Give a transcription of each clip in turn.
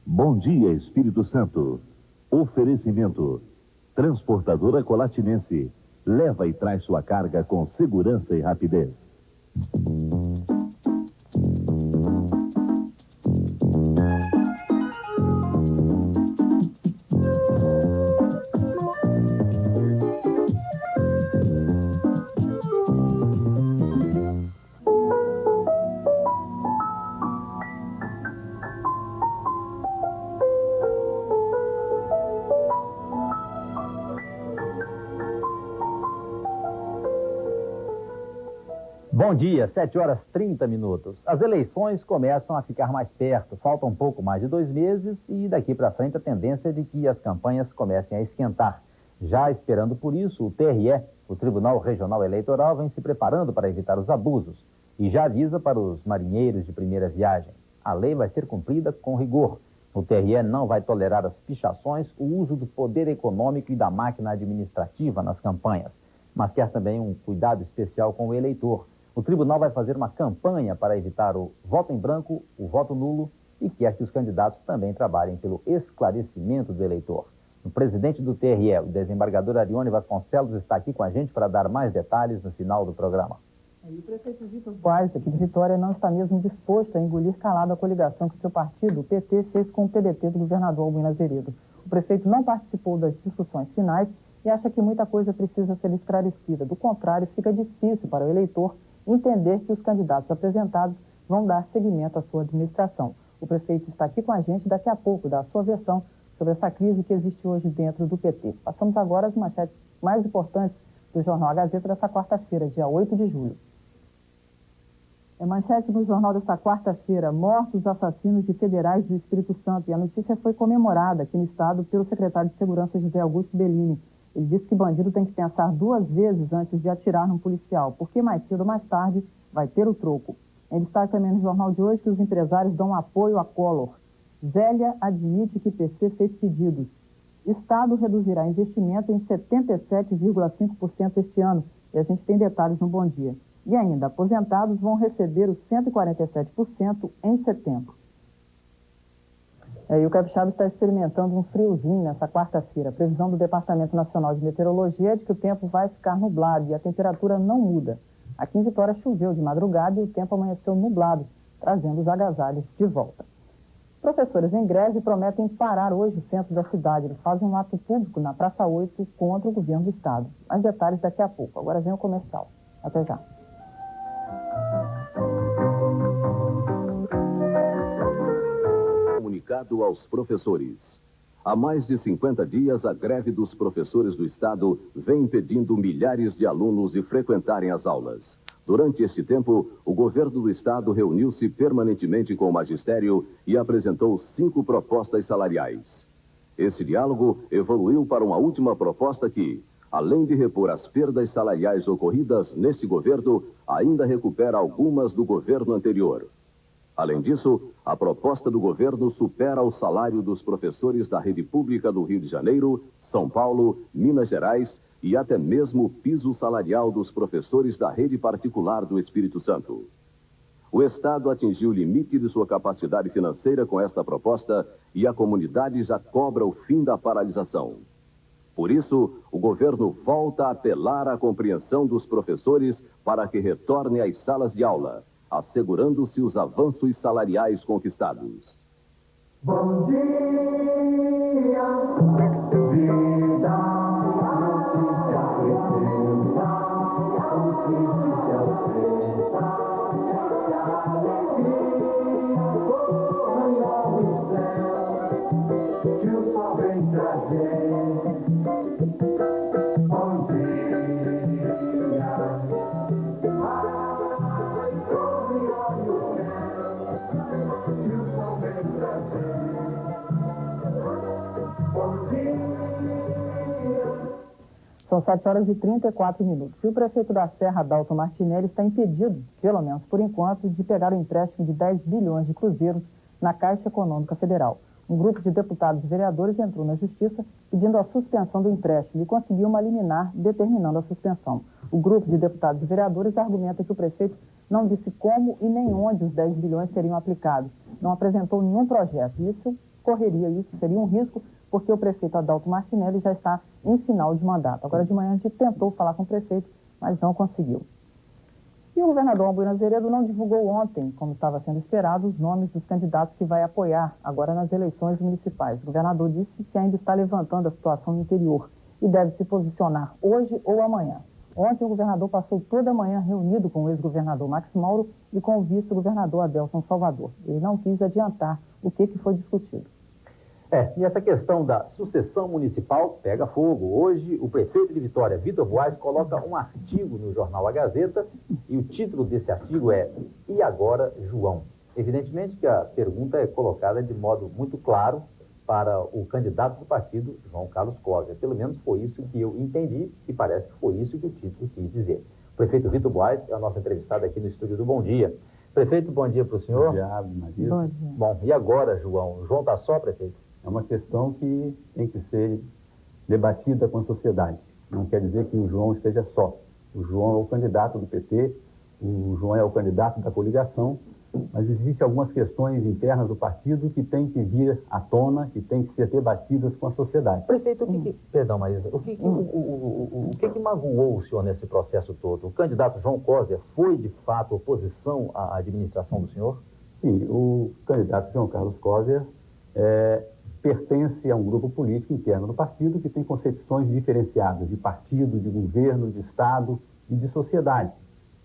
Bom dia, Espírito Santo. Oferecimento. Transportadora Colatinense. Leva e traz sua carga com segurança e rapidez. Bom dia, 7 horas 30 minutos. As eleições começam a ficar mais perto. Faltam um pouco mais de 2 meses e daqui para frente a tendência é de que as campanhas comecem a esquentar. Já esperando por isso, o TRE, o Tribunal Regional Eleitoral, vem se preparando para evitar os abusos e já avisa para os marinheiros de primeira viagem. A lei vai ser cumprida com rigor. O TRE não vai tolerar as pichações, o uso do poder econômico e da máquina administrativa nas campanhas, mas quer também um cuidado especial com o eleitor. O tribunal vai fazer uma campanha para evitar o voto em branco, o voto nulo e quer que os candidatos também trabalhem pelo esclarecimento do eleitor. O presidente do TRE, o desembargador Arione Vasconcelos, está aqui com a gente para dar mais detalhes no final do programa. E o prefeito Vitor Boas, aqui de Vitória, não está mesmo disposto a engolir calado a coligação que seu partido, o PT, fez com o PDT do governador Albino Azeredo. O prefeito não participou das discussões finais e acha que muita coisa precisa ser esclarecida. Do contrário, fica difícil para o eleitor entender que os candidatos apresentados vão dar seguimento à sua administração. O prefeito está aqui com a gente daqui a pouco, dá a sua versão sobre essa crise que existe hoje dentro do PT. Passamos agora às manchetes mais importantes do Jornal A Gazeta dessa quarta-feira, dia 8 de julho. Manchete no jornal desta quarta-feira: mortos assassinos de federais do Espírito Santo. E a notícia foi comemorada aqui no estado pelo secretário de Segurança, José Augusto Bellini. Ele disse que bandido tem que pensar 2 vezes antes de atirar num policial, porque mais cedo ou mais tarde vai ter o troco. Em destaque também no jornal de hoje que os empresários dão apoio a Collor. Zélia admite que PC fez pedidos. Estado reduzirá investimento em 77,5% este ano. E a gente tem detalhes no Bom Dia. E ainda, aposentados vão receber os 147% em setembro. E o Capixaba está experimentando um friozinho nessa quarta-feira. A previsão do Departamento Nacional de Meteorologia é de que o tempo vai ficar nublado e a temperatura não muda. Aqui em Vitória choveu de madrugada e o tempo amanheceu nublado, trazendo os agasalhos de volta. Professores em greve prometem parar hoje o centro da cidade. Eles fazem um ato público na Praça 8 contra o governo do estado. Mais detalhes daqui a pouco. Agora vem o comercial. Até já. Comunicado aos professores. Há mais de 50 dias, a greve dos professores do estado vem impedindo milhares de alunos de frequentarem as aulas. Durante este tempo, o governo do estado reuniu-se permanentemente com o magistério e apresentou 5 propostas salariais. Esse diálogo evoluiu para uma última proposta que, além de repor as perdas salariais ocorridas neste governo, ainda recupera algumas do governo anterior. Além disso, a proposta do governo supera o salário dos professores da rede pública do Rio de Janeiro, São Paulo, Minas Gerais e até mesmo o piso salarial dos professores da rede particular do Espírito Santo. O Estado atingiu o limite de sua capacidade financeira com esta proposta e a comunidade já cobra o fim da paralisação. Por isso, o governo volta a apelar à compreensão dos professores para que retornem às salas de aula, assegurando-se os avanços salariais conquistados. Bom dia, vida, notícia precisa, notícia precisa, alegria, no céu, que o sol vem trazer. Bom dia. São 7 horas e 34 minutos. E o prefeito da Serra, Adalto Martinelli, está impedido, pelo menos por enquanto, de pegar o empréstimo de 10 bilhões de cruzeiros na Caixa Econômica Federal. Um grupo de deputados e vereadores entrou na Justiça pedindo a suspensão do empréstimo e conseguiu uma liminar determinando a suspensão. O grupo de deputados e vereadores argumenta que o prefeito não disse como e nem onde os 10 bilhões seriam aplicados. Não apresentou nenhum projeto. Isso seria um risco, porque o prefeito Adalto Martinelli já está em final de mandato. Agora de manhã a gente tentou falar com o prefeito, mas não conseguiu. E o governador Albuino Azeredo não divulgou ontem, como estava sendo esperado, os nomes dos candidatos que vai apoiar agora nas eleições municipais. O governador disse que ainda está levantando a situação no interior e deve se posicionar hoje ou amanhã. Ontem o governador passou toda a manhã reunido com o ex-governador Max Mauro e com o vice-governador Adelson Salvador. Ele não quis adiantar o que foi discutido. E essa questão da sucessão municipal pega fogo. Hoje, o prefeito de Vitória, Vitor Buarque, coloca um artigo no jornal A Gazeta e o título desse artigo é "E agora, João?". Evidentemente que a pergunta é colocada de modo muito claro para o candidato do partido, João Carlos Cóssia. Pelo menos foi isso que eu entendi e parece que foi isso que o título quis dizer. O prefeito Vitor Buarque é o nosso entrevistado aqui no estúdio do Bom Dia. Prefeito, bom dia para o senhor. Bom dia. Bom, e agora, João? O João está só, prefeito? É uma questão que tem que ser debatida com a sociedade. Não quer dizer que o João esteja só. O João é o candidato do PT, o João é o candidato da coligação, mas existem algumas questões internas do partido que têm que vir à tona, que têm que ser debatidas com a sociedade. Prefeito, perdão, Marisa, o que magoou o senhor nesse processo todo? O candidato João Cóssia foi, de fato, oposição à administração do senhor? Sim, o candidato João Carlos Cóssia pertence a um grupo político interno do partido que tem concepções diferenciadas de partido, de governo, de Estado e de sociedade.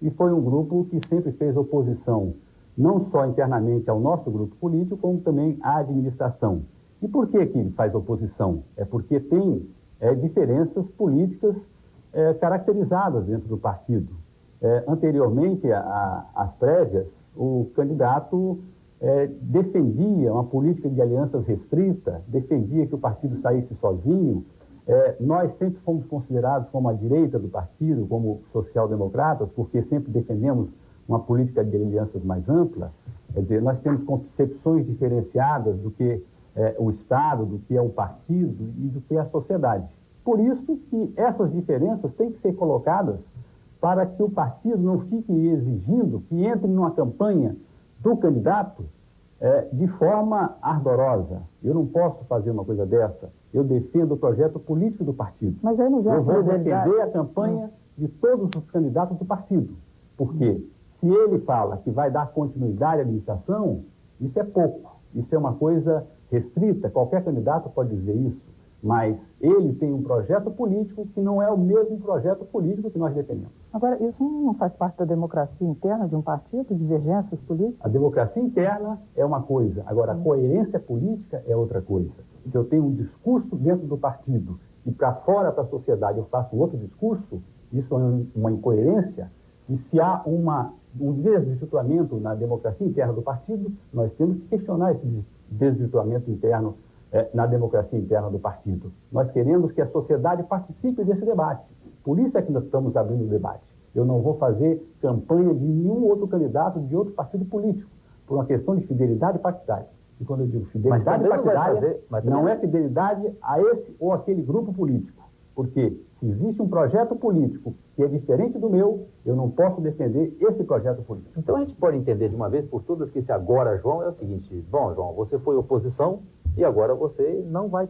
E foi um grupo que sempre fez oposição, não só internamente ao nosso grupo político, como também à administração. E por que ele faz oposição? É porque tem diferenças políticas caracterizadas dentro do partido. Anteriormente às prévias, o candidato defendia uma política de alianças restrita, defendia que o partido saísse sozinho. Nós sempre fomos considerados como a direita do partido, como social-democratas, porque sempre defendemos uma política de alianças mais ampla. Quer dizer, nós temos concepções diferenciadas do que o Estado, do que é o partido e do que é a sociedade. Por isso que essas diferenças têm que ser colocadas para que o partido não fique exigindo que entre numa campanha do candidato de forma ardorosa. Eu não posso fazer uma coisa dessa. Eu defendo o projeto político do partido. Mas aí não eu vou defender a campanha de todos os candidatos do partido. Porque se ele fala que vai dar continuidade à administração, isso é pouco. Isso é uma coisa restrita. Qualquer candidato pode dizer isso. Mas ele tem um projeto político que não é o mesmo projeto político que nós defendemos. Agora, isso não faz parte da democracia interna de um partido, divergências políticas? A democracia interna é uma coisa, agora a coerência política é outra coisa. Se eu tenho um discurso dentro do partido e para fora, para a sociedade, eu faço outro discurso, isso é uma incoerência. E se há um desvirtuamento na democracia interna do partido, nós temos que questionar esse desvirtuamento interno na democracia interna do partido. Nós queremos que a sociedade participe desse debate. Por isso é que nós estamos abrindo o debate. Eu não vou fazer campanha de nenhum outro candidato de outro partido político, por uma questão de fidelidade partidária. E quando eu digo fidelidade partidária, não é fidelidade a esse ou aquele grupo político. Porque se existe um projeto político que é diferente do meu, eu não posso defender esse projeto político. Então a gente pode entender de uma vez por todas que esse agora, João, é o seguinte: bom, João, você foi oposição e agora você não vai...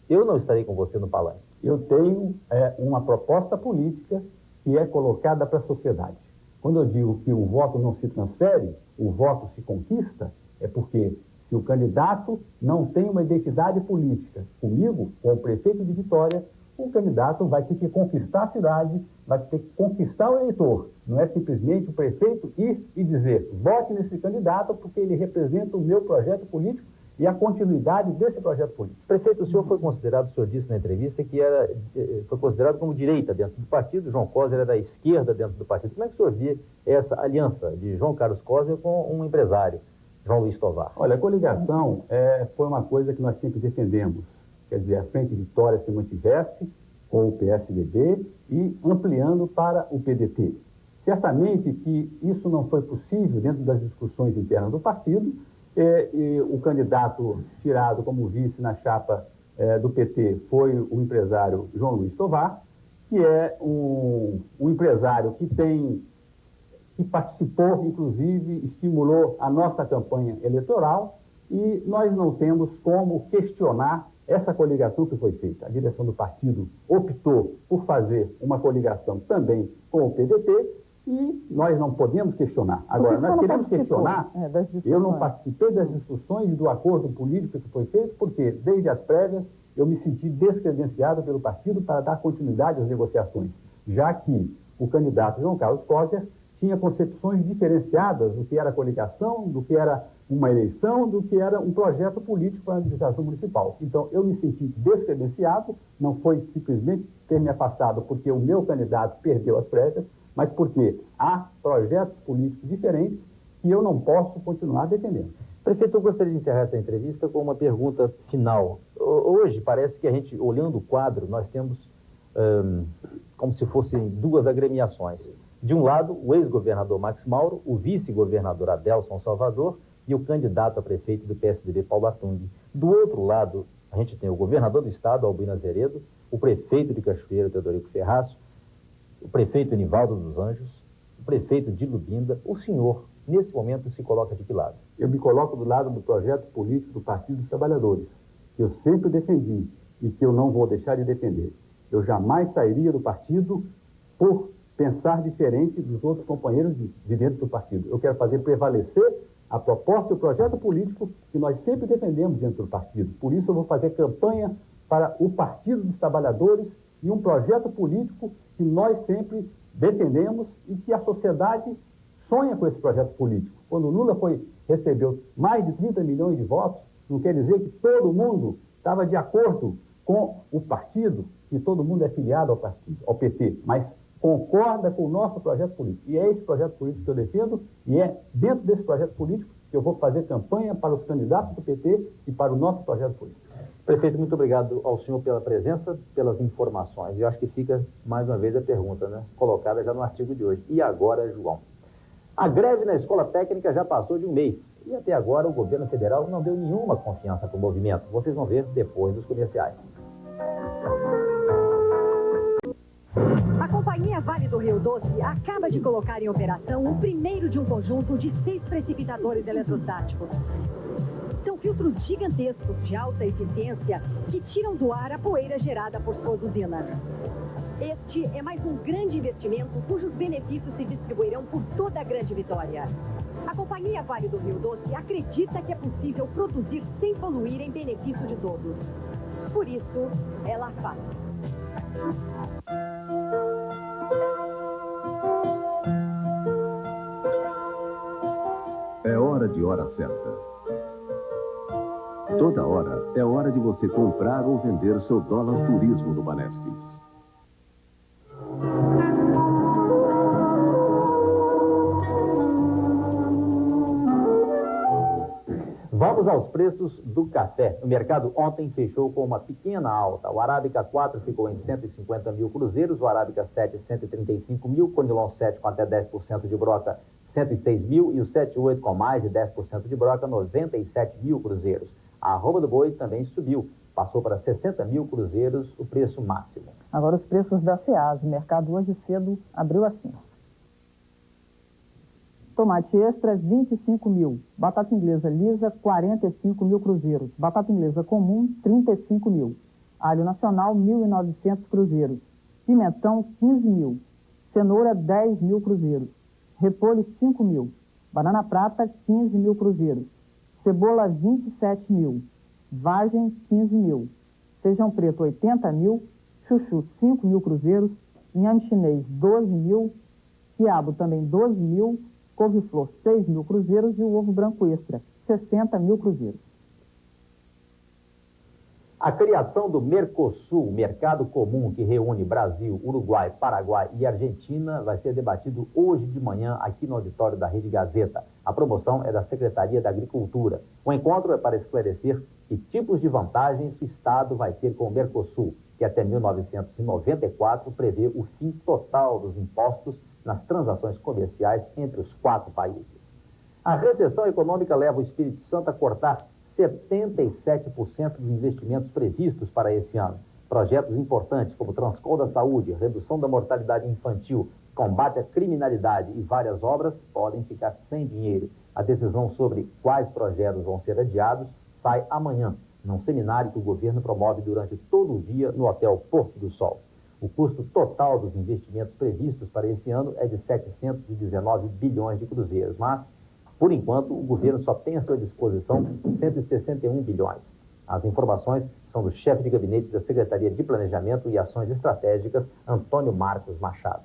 Eu não estarei com você no palanque. Eu tenho uma proposta política que é colocada para a sociedade. Quando eu digo que o voto não se transfere, o voto se conquista, é porque se o candidato não tem uma identidade política comigo, com o prefeito de Vitória, o candidato vai ter que conquistar a cidade, vai ter que conquistar o eleitor. Não é simplesmente o prefeito ir e dizer, vote nesse candidato porque ele representa o meu projeto político e a continuidade desse projeto político. Prefeito, o senhor foi considerado, o senhor disse na entrevista, que foi considerado como direita dentro do partido, João Cóssia era da esquerda dentro do partido. Como é que o senhor vê essa aliança de João Carlos Cóssia com um empresário, João Luiz Tovar? Olha, a coligação foi uma coisa que nós sempre defendemos. Quer dizer, a Frente Vitória se mantivesse com o PSDB e ampliando para o PDT. Certamente que isso não foi possível dentro das discussões internas do partido. E o candidato tirado como vice na chapa do PT foi o empresário João Luiz Tovar, que é um empresário que tem que participou, inclusive, estimulou a nossa campanha eleitoral, e nós não temos como questionar essa coligação que foi feita. A direção do partido optou por fazer uma coligação também com o PDT e nós não podemos questionar. Agora, nós queremos questionar, eu não participei das discussões e do acordo político que foi feito, porque desde as prévias eu me senti descredenciado pelo partido para dar continuidade às negociações, já que o candidato João Carlos Coser tinha concepções diferenciadas do que era coligação, do que era uma eleição, do que era um projeto político para a administração municipal. Então, eu me senti descredenciado, não foi simplesmente ter me afastado porque o meu candidato perdeu as prévias, mas porque há projetos políticos diferentes que eu não posso continuar defendendo. Prefeito, eu gostaria de encerrar essa entrevista com uma pergunta final. Hoje, parece que a gente, olhando o quadro, nós temos como se fossem duas agremiações. De um lado, o ex-governador Max Mauro, o vice-governador Adelson Salvador e o candidato a prefeito do PSDB, Paulo Atung. Do outro lado, a gente tem o governador do estado, Albino Azeredo, o prefeito de Cachoeira, Teodorico Ferraz, o prefeito Nivaldo dos Anjos, o prefeito de Lubinda. O senhor, nesse momento, se coloca de que lado? Eu me coloco do lado do projeto político do Partido dos Trabalhadores, que eu sempre defendi e que eu não vou deixar de defender. Eu jamais sairia do partido por pensar diferente dos outros companheiros de dentro do partido. Eu quero fazer prevalecer a proposta e o projeto político que nós sempre defendemos dentro do partido. Por isso eu vou fazer campanha para o Partido dos Trabalhadores e um projeto político que nós sempre defendemos e que a sociedade sonha com esse projeto político. Quando o Lula recebeu mais de 30 milhões de votos, não quer dizer que todo mundo estava de acordo com o partido, que todo mundo é filiado ao partido, ao PT, mas concorda com o nosso projeto político. E é esse projeto político que eu defendo, e é dentro desse projeto político que eu vou fazer campanha para os candidatos do PT e para o nosso projeto político. Prefeito, muito obrigado ao senhor pela presença, pelas informações. Eu acho que fica, mais uma vez, a pergunta, né? Colocada já no artigo de hoje. E agora, João? A greve na escola técnica já passou de um mês. E até agora o governo federal não deu nenhuma confiança para o movimento. Vocês vão ver depois dos comerciais. A Companhia Vale do Rio Doce acaba de colocar em operação o primeiro de um conjunto de 6 precipitadores eletrostáticos. São filtros gigantescos de alta eficiência que tiram do ar a poeira gerada por suas usinas. Este é mais um grande investimento cujos benefícios se distribuirão por toda a Grande Vitória. A Companhia Vale do Rio Doce acredita que é possível produzir sem poluir em benefício de todos. Por isso, ela faz. É hora de hora certa. Toda hora é hora de você comprar ou vender seu dólar turismo no Banestes. Vamos aos preços do café. O mercado ontem fechou com uma pequena alta. O Arábica 4 ficou em 150 mil cruzeiros, o Arábica 7, 135 mil, Conilon 7 com até 10% de broca, 106 mil, e o 78 com mais de 10% de broca, 97 mil cruzeiros. A arroba do boi também subiu, passou para 60 mil cruzeiros o preço máximo. Agora os preços da Ceasa. O mercado hoje cedo abriu assim. Tomate extra, 25 mil. Batata inglesa lisa, 45 mil cruzeiros. Batata inglesa comum, 35 mil. Alho nacional, 1.900 cruzeiros. Pimentão, 15 mil. Cenoura, 10 mil cruzeiros. Repolho, 5 mil. Banana prata, 15 mil cruzeiros. Cebola, 27 mil. Vagem, 15 mil. Feijão preto, 80 mil. Chuchu, 5 mil cruzeiros. Inhame chinês, 12 mil. Quiabo, também 12 mil. Couve-flor, 6 mil cruzeiros. E o ovo branco extra, 60 mil cruzeiros. A criação do Mercosul, mercado comum que reúne Brasil, Uruguai, Paraguai e Argentina, vai ser debatido hoje de manhã aqui no auditório da Rede Gazeta. A promoção é da Secretaria da Agricultura. O encontro é para esclarecer que tipos de vantagens o Estado vai ter com o Mercosul, que até 1994 prevê o fim total dos impostos nas transações comerciais entre os 4 países. A recessão econômica leva o Espírito Santo a cortar 77% dos investimentos previstos para esse ano. Projetos importantes como Transcol da Saúde, redução da mortalidade infantil, combate à criminalidade e várias obras podem ficar sem dinheiro. A decisão sobre quais projetos vão ser adiados sai amanhã, num seminário que o governo promove durante todo o dia no Hotel Porto do Sol. O custo total dos investimentos previstos para esse ano é de 719 bilhões de cruzeiros, mas, por enquanto, o governo só tem à sua disposição 161 bilhões. As informações são do chefe de gabinete da Secretaria de Planejamento e Ações Estratégicas, Antônio Marcos Machado.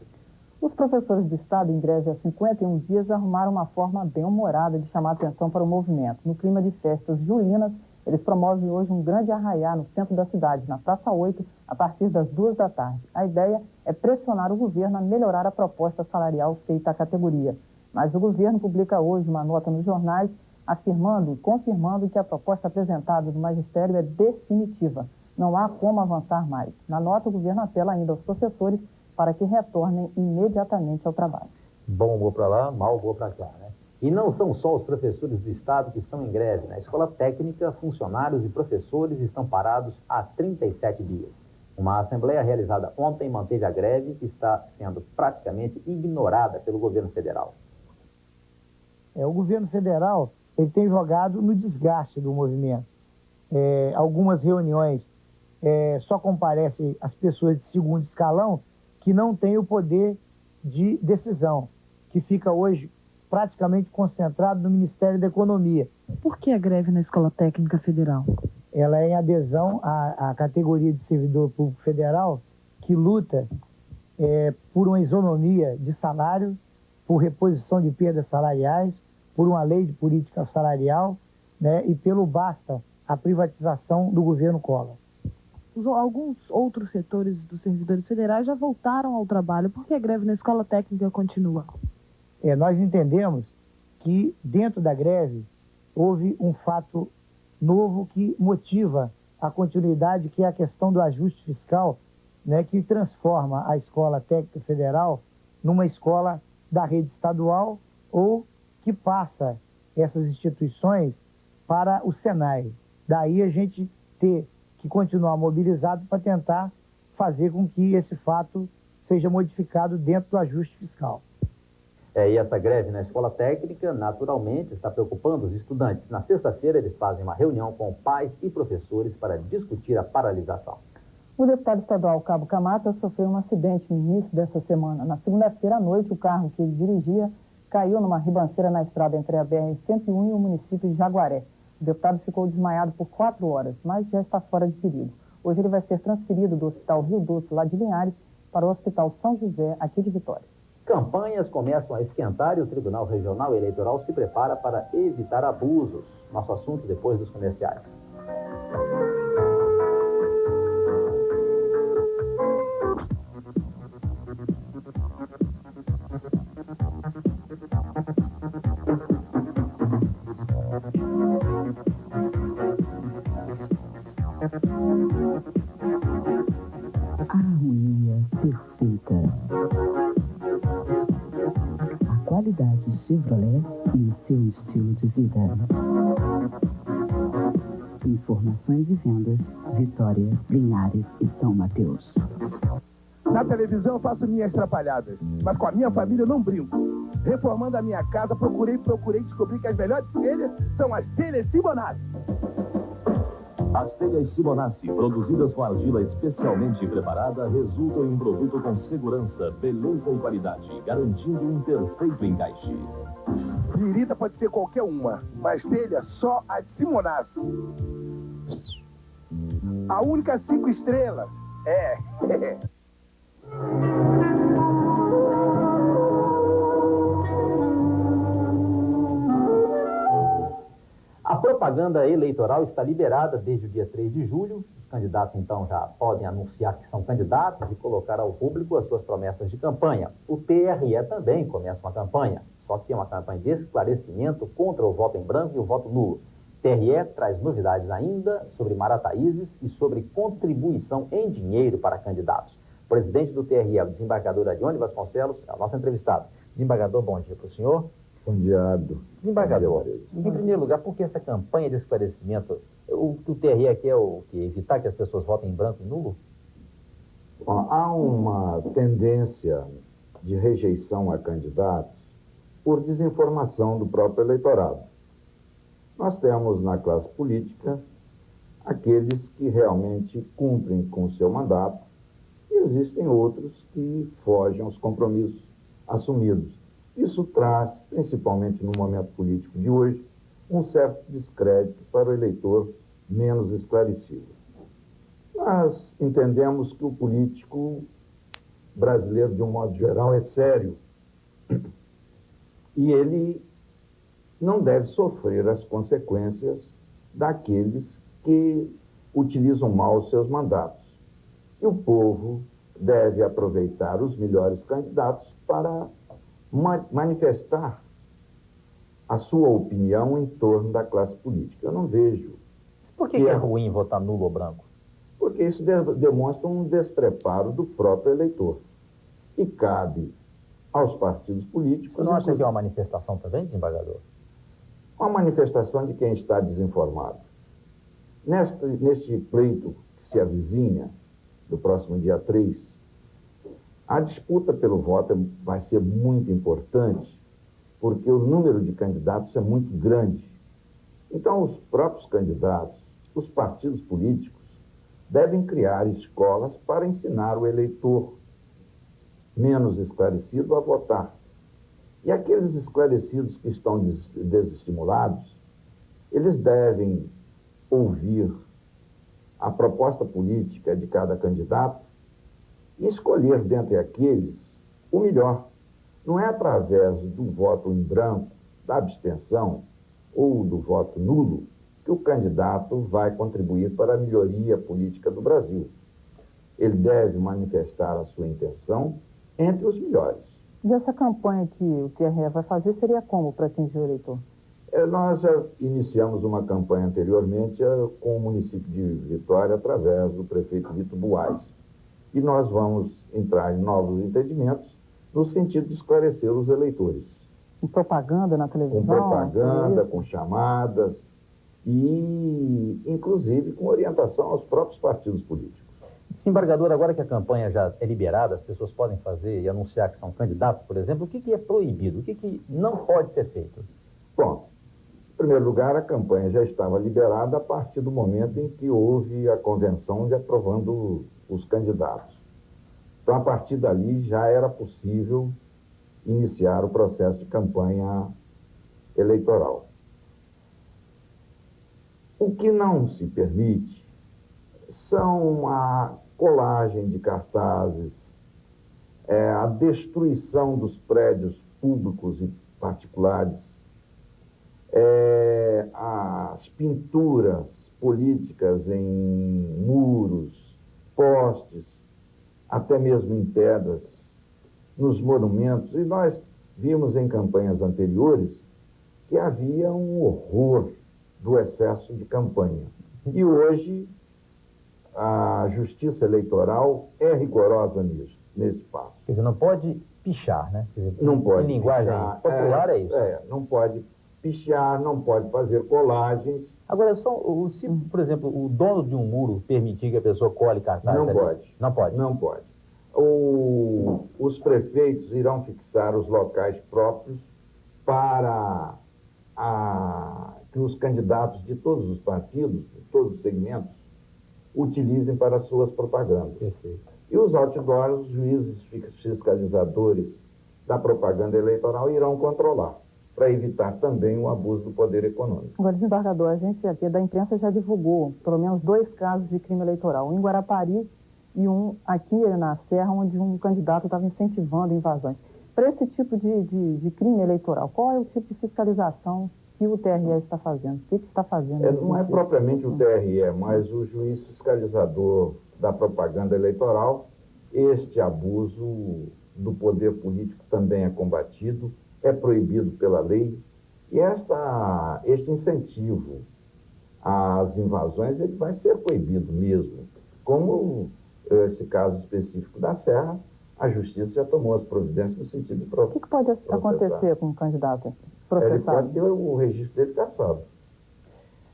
Os professores do Estado, em greve há 51 dias, arrumaram uma forma bem-humorada de chamar atenção para o movimento. No clima de festas julinas, eles promovem hoje um grande arraiá no centro da cidade, na Praça 8, a partir das 2 da tarde. A ideia é pressionar o governo a melhorar a proposta salarial feita à categoria. Mas o governo publica hoje uma nota nos jornais afirmando e confirmando que a proposta apresentada do magistério é definitiva. Não há como avançar mais. Na nota, o governo apela ainda aos professores para que retornem imediatamente ao trabalho. Bom humor para lá, mau humor para cá, né? E não são só os professores do Estado que estão em greve. Na escola técnica, funcionários e professores estão parados há 37 dias. Uma assembleia realizada ontem manteve a greve que está sendo praticamente ignorada pelo governo federal. O governo federal ele tem jogado no desgaste do movimento. Algumas reuniões só comparecem as pessoas de segundo escalão que não têm o poder de decisão, que fica hoje praticamente concentrado no Ministério da Economia. Por que a greve na Escola Técnica Federal? Ela é em adesão à categoria de servidor público federal que luta por uma isonomia de salário, por reposição de perdas salariais, por uma lei de política salarial, né, e pelo basta a privatização do governo Collor. Alguns outros setores dos servidores federais já voltaram ao trabalho. Por que a greve na Escola Técnica continua? Nós entendemos que dentro da greve houve um fato novo que motiva a continuidade, que é a questão do ajuste fiscal, né, que transforma a Escola Técnica Federal numa escola da rede estadual ou que passa essas instituições para o Senai. Daí a gente ter que continuar mobilizado para tentar fazer com que esse fato seja modificado dentro do ajuste fiscal. E essa greve na escola técnica, naturalmente, está preocupando os estudantes. Na sexta-feira, eles fazem uma reunião com pais e professores para discutir a paralisação. O deputado estadual Cabo Camata sofreu um acidente no início dessa semana. Na segunda-feira à noite, o carro que ele dirigia caiu numa ribanceira na estrada entre a BR-101 e o município de Jaguaré. O deputado ficou desmaiado por 4 horas, mas já está fora de perigo. Hoje ele vai ser transferido do Hospital Rio Doce, lá de Linhares, para o Hospital São José, aqui de Vitória. Campanhas começam a esquentar e o Tribunal Regional Eleitoral se prepara para evitar abusos. Nosso assunto depois dos comerciais. A harmonia perfeita. A qualidade Chevrolet e o seu estilo de vida. Informações e vendas, Vitória, Linhares e São Mateus. Na televisão eu faço minhas trapalhadas, mas com a minha família eu não brinco. Reformando a minha casa, procurei descobrir que as melhores telhas são as telhas Sibonacci. As telhas Sibonacci, produzidas com argila especialmente preparada, resultam em um produto com segurança, beleza e qualidade, garantindo um perfeito encaixe. Birita pode ser qualquer uma, mas telha só as Sibonacci. A única 5 estrelas. A propaganda eleitoral está liberada desde o dia 3 de julho. Os candidatos, então, já podem anunciar que são candidatos e colocar ao público as suas promessas de campanha. O TRE também começa uma campanha, só que é uma campanha de esclarecimento contra o voto em branco e o voto nulo. O TRE traz novidades ainda sobre Marataízes e sobre contribuição em dinheiro para candidatos. O presidente do TRE, o desembargador Arione Vasconcelos, é o nosso entrevistado. Desembargador, bom dia para o senhor. Bom dia, Abdo. Desembargador, em primeiro lugar, por que essa campanha de esclarecimento? O TRE quer o que? Evitar que as pessoas votem em branco e nulo? Há uma tendência de rejeição a candidatos por desinformação do próprio eleitorado. Nós temos na classe política aqueles que realmente cumprem com o seu mandato e existem outros que fogem aos compromissos assumidos. Isso traz, principalmente no momento político de hoje, um certo descrédito para o eleitor menos esclarecido. Nós entendemos que o político brasileiro, de um modo geral, é sério e ele não deve sofrer as consequências daqueles que utilizam mal os seus mandatos. E o povo deve aproveitar os melhores candidatos para manifestar a sua opinião em torno da classe política. Eu não vejo... Por que é ruim votar nulo ou branco? Porque isso demonstra um despreparo do próprio eleitor. E cabe aos partidos políticos... Você não acha que é uma manifestação também, desembargador? Uma manifestação de quem está desinformado. Neste pleito que se avizinha, do próximo dia 3, a disputa pelo voto vai ser muito importante, porque o número de candidatos é muito grande. Então, os próprios candidatos, os partidos políticos, devem criar escolas para ensinar o eleitor menos esclarecido a votar. E aqueles esclarecidos que estão desestimulados, eles devem ouvir a proposta política de cada candidato e escolher dentre aqueles o melhor. Não é através do voto em branco, da abstenção ou do voto nulo que o candidato vai contribuir para a melhoria política do Brasil. Ele deve manifestar a sua intenção entre os melhores. E essa campanha que o TRE vai fazer seria como para atingir o eleitor? Nós já iniciamos uma campanha anteriormente com o município de Vitória através do prefeito Vitor Buarque. E nós vamos entrar em novos entendimentos no sentido de esclarecer os eleitores. Com propaganda na televisão? Com propaganda, com chamadas e, inclusive, com orientação aos próprios partidos políticos. Desembargador, agora que a campanha já é liberada, as pessoas podem fazer e anunciar que são candidatos, por exemplo, o que é proibido? O que não pode ser feito? Bom, em primeiro lugar, a campanha já estava liberada a partir do momento em que houve a convenção de aprovando os candidatos. Então, a partir dali, já era possível iniciar o processo de campanha eleitoral. O que não se permite são a colagem de cartazes, a destruição dos prédios públicos e particulares, as pinturas políticas em muros, postes, até mesmo em pedras, nos monumentos. E nós vimos em campanhas anteriores que havia um horror do excesso de campanha. E hoje a justiça eleitoral é rigorosa nesse passo. Quer dizer, não pode pichar, né? Quer dizer, não pode. Em linguagem popular é isso. Não pode pichar, não pode fazer colagens. Agora, se, por exemplo, o dono de um muro permitir que a pessoa cole cartaz... Não pode. Não pode? Não pode. Os prefeitos irão fixar os locais próprios para que os candidatos de todos os partidos, de todos os segmentos, utilizem para suas propagandas. Perfeito. E os outdoors, os juízes fiscalizadores da propaganda eleitoral irão controlar, para evitar também o abuso do poder econômico. Agora, desembargador, a gente aqui da imprensa já divulgou pelo menos 2 casos de crime eleitoral, um em Guarapari e um aqui na Serra, onde um candidato estava incentivando invasões. Para esse tipo de crime eleitoral, qual é o tipo de fiscalização que o TRE está fazendo? O que está fazendo? Não é propriamente o TRE, mas o juiz fiscalizador da propaganda eleitoral. Este abuso do poder político também é combatido, é proibido pela lei. E este incentivo às invasões ele vai ser proibido mesmo. Como esse caso específico da Serra, a Justiça já tomou as providências no sentido de processar. O que pode acontecer com o candidato processado? Ele pode ter o registro dele cassado.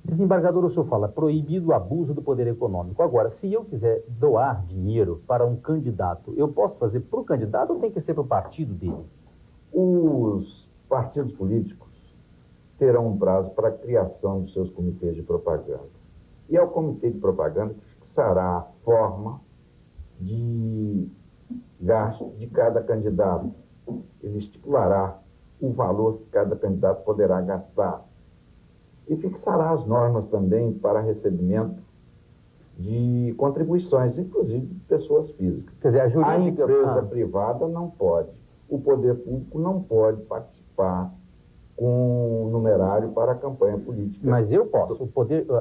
Desembargador, o senhor fala, proibido o abuso do poder econômico. Agora, se eu quiser doar dinheiro para um candidato, eu posso fazer para o candidato ou tem que ser para o partido dele? Os partidos políticos terão um prazo para a criação dos seus comitês de propaganda. E é o comitê de propaganda que fixará a forma de gasto de cada candidato. Ele estipulará o valor que cada candidato poderá gastar. E fixará as normas também para recebimento de contribuições, inclusive de pessoas físicas. Quer dizer, a jurídica... empresa privada não pode. O poder público não pode participar com numerário para a campanha política. Mas eu posso.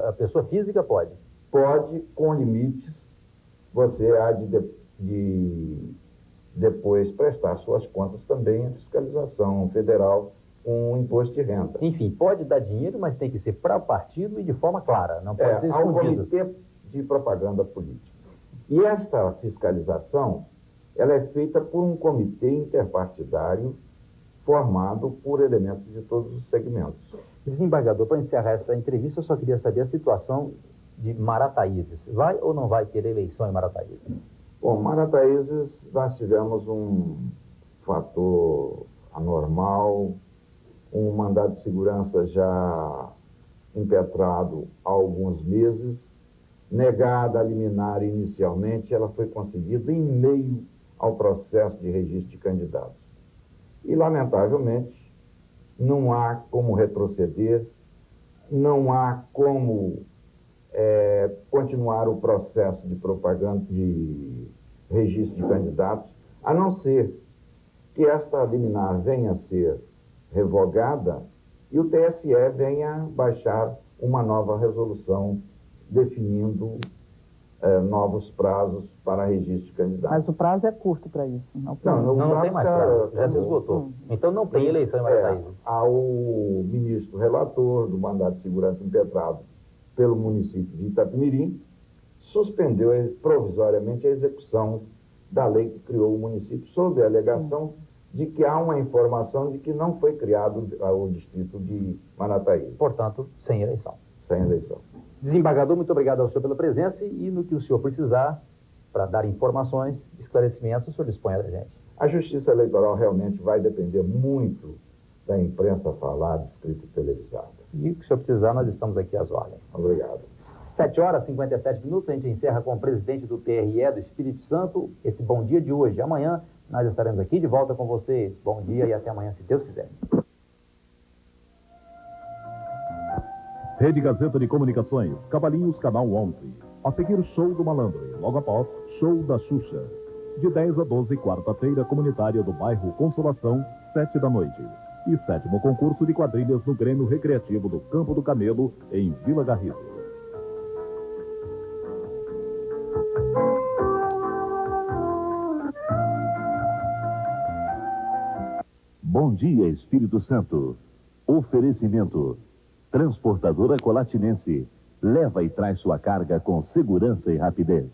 A pessoa física pode? Pode, com limites. Você há de depois prestar suas contas também à fiscalização federal com o imposto de renda. Enfim, pode dar dinheiro, mas tem que ser para o partido e de forma clara, não pode ser ao escondido. comitê de propaganda política. E esta fiscalização, ela é feita por um comitê interpartidário formado por elementos de todos os segmentos. Desembargador, para encerrar essa entrevista, eu só queria saber a situação de Marataízes. Vai ou não vai ter eleição em Marataízes? Bom, Marataízes, nós tivemos um fator anormal, um mandado de segurança já impetrado há alguns meses, negada a liminar inicialmente, ela foi concedida em meio ao processo de registro de candidatos. E, lamentavelmente, não há como retroceder, não há como continuar o processo de propaganda, de registro de candidatos, a não ser que esta liminar venha a ser revogada e o TSE venha baixar uma nova resolução definindo novos prazos para registro de candidatos. Mas o prazo é curto para isso. Não tem mais prazo, já se esgotou. Então não tem eleição em Marataízes. Ao ministro relator do mandato de segurança impetrado pelo município de Itapemirim, suspendeu provisoriamente a execução da lei que criou o município, sob a alegação de que há uma informação de que não foi criado o distrito de Marataízes. Portanto, sem eleição. Sem eleição. Desembargador, muito obrigado ao senhor pela presença e no que o senhor precisar para dar informações, esclarecimentos, o senhor dispõe da gente. A justiça eleitoral realmente vai depender muito da imprensa falada, escrita e televisada. E o que o senhor precisar, nós estamos aqui às ordens. Obrigado. 7h57, a gente encerra com o presidente do TRE do Espírito Santo esse Bom Dia de hoje. Amanhã nós estaremos aqui de volta com vocês. Bom dia e até amanhã, se Deus quiser. Rede Gazeta de Comunicações, Cavalinhos, Canal 11. A seguir, Show do Malandro e logo após, Show da Xuxa. De 10 a 12, quarta-feira comunitária do bairro Consolação, 7 da noite. E 7º concurso de quadrilhas no Grêmio Recreativo do Campo do Camelo, em Vila Garrido. Bom dia, Espírito Santo. Oferecimento. Transportadora Colatinense. Leva e traz sua carga com segurança e rapidez.